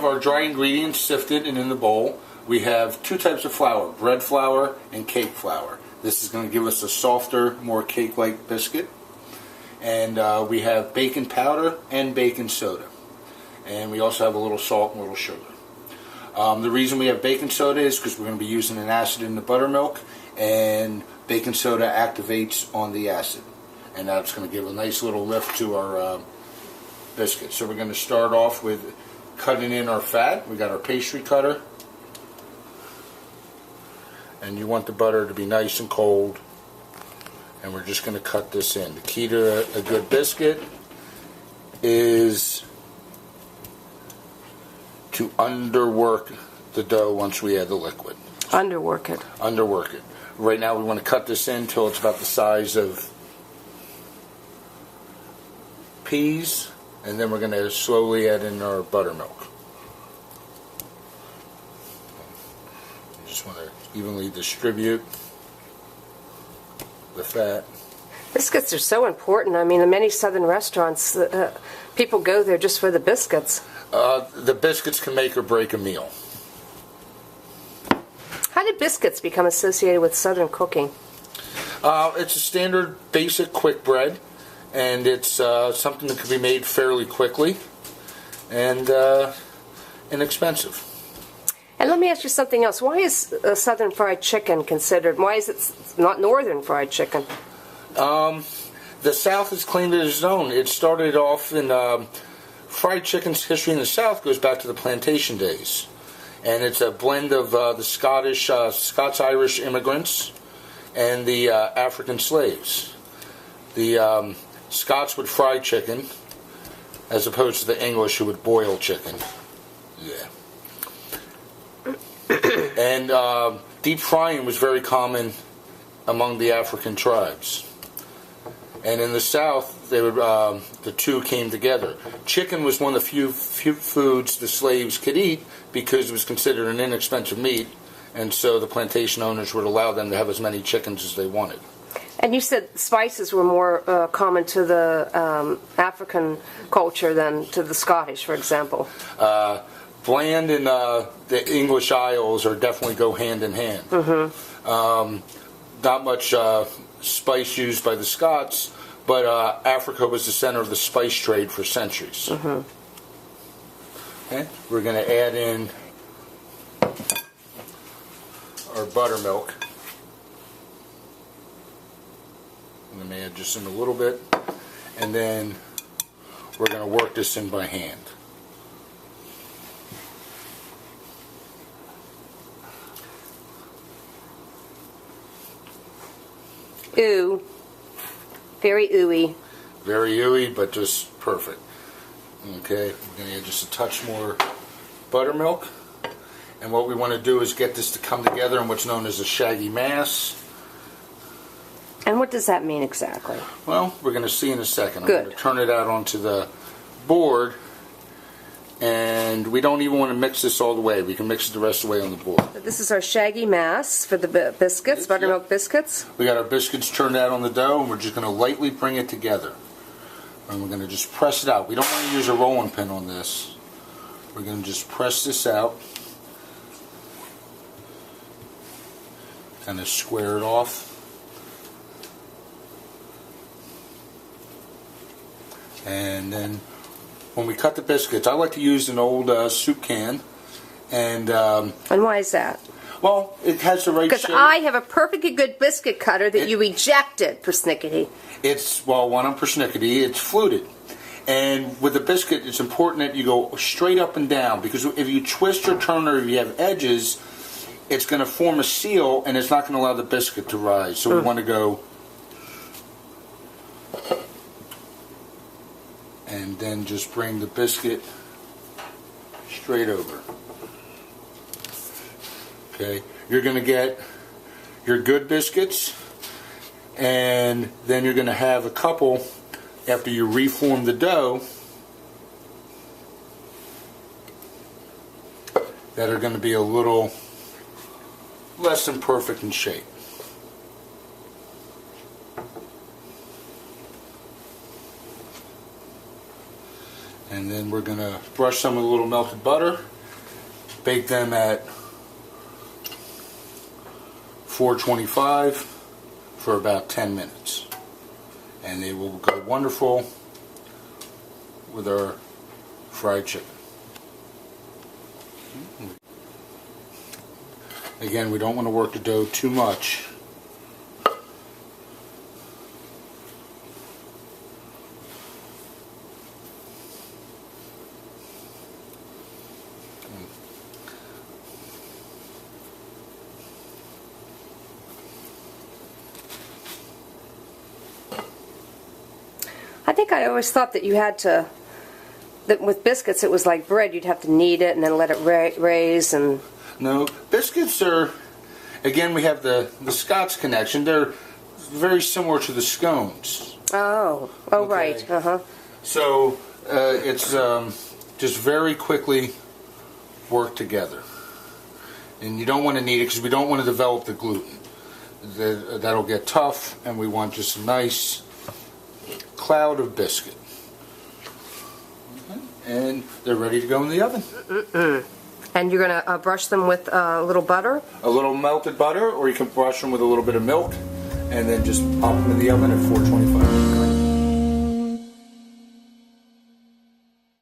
have our dry ingredients sifted and in the bowl. We have two types of flour, bread flour and cake flour. This is going to give us a softer, more cake-like biscuit. And we have baking powder and baking soda. And we also have a little salt and a little sugar. The reason we have baking soda is because we're going to be using an acid in the buttermilk, and baking soda activates on the acid. And that's going to give a nice little lift to our biscuit. So we're going to start off with cutting in our fat. We got our pastry cutter. And you want the butter to be nice and cold. And we're just going to cut this in. The key to a good biscuit is to underwork the dough once we add the liquid. Underwork it. Underwork it. Right now we want to cut this in until it's about the size of peas, and then we're going to slowly add in our buttermilk. You just want to evenly distribute the fat. Biscuits are so important. I mean, in many southern restaurants, people go there just for the biscuits. The biscuits can make or break a meal. How did biscuits become associated with southern cooking? It's a standard, basic, quick bread, and it's something that can be made fairly quickly and inexpensive. And let me ask you something else. Why is southern fried chicken considered? Why is it not northern fried chicken? The South has claimed it as its own. It started off in fried chicken's history in the South goes back to the plantation days, and it's a blend of the Scots-Irish immigrants and the African slaves. The Scots would fry chicken, as opposed to the English who would boil chicken. Yeah. And deep frying was very common among the African tribes. And in the South, they would the two came together. Chicken was one of the few foods the slaves could eat because it was considered an inexpensive meat, and so the plantation owners would allow them to have as many chickens as they wanted. And you said spices were more common to the African culture than to the Scottish, for example. Bland and the English Isles are definitely go hand in hand. Mm-hmm. Not much spice used by the Scots, but Africa was the center of the spice trade for centuries. Mm-hmm. Okay, we're going to add in our buttermilk. I'm going to add just in a little bit, and then we're going to work this in by hand. Ooh. Very ooey. Very ooey, but just perfect. Okay, we're going to add just a touch more buttermilk. And what we want to do is get this to come together in what's known as a shaggy mass. And what does that mean exactly? Well, we're going to see in a second. Good. I'm going to turn it out onto the board. And we don't even want to mix this all the way. We can mix it the rest of the way on the board. This is our shaggy mass for the biscuits, buttermilk biscuits. We got our biscuits turned out on the dough, and we're just going to lightly bring it together. And we're going to just press it out. We don't want to use a rolling pin on this. We're going to just press this out. Kind of square it off. And then when we cut the biscuits, I like to use an old soup can. And why is that? Well, it has the right shape. Because I have a perfectly good biscuit cutter that you rejected, Persnickety. It's, well, one on Persnickety, it's fluted. And with the biscuit, it's important that you go straight up and down, because if you twist or turn or if you have edges, it's going to form a seal and it's not going to allow the biscuit to rise. So we want to go and then just bring the biscuit straight over. Okay, you're going to get your good biscuits, and then you're going to have a couple after you reform the dough that are going to be a little less than perfect in shape. And then we're going to brush some of the little melted butter Bake them at 425 for about 10 minutes. And they will go wonderful with our fried chicken. Again, we don't want to work the dough too much. I think I always thought that you had to, that with biscuits it was like bread, you'd have to knead it and then let it raise and... No, biscuits are, again we have the Scots connection, they're very similar to the scones. Oh, Okay. Right, uh-huh. So it's just very quickly work together. And you don't want to knead it because we don't want to develop the gluten. That'll get tough, and we want just a nice cloud of biscuit. Okay. And they're ready to go in the oven. And you're going to brush them with a little butter? A little melted butter, or you can brush them with a little bit of milk, and then just pop them in the oven at 425.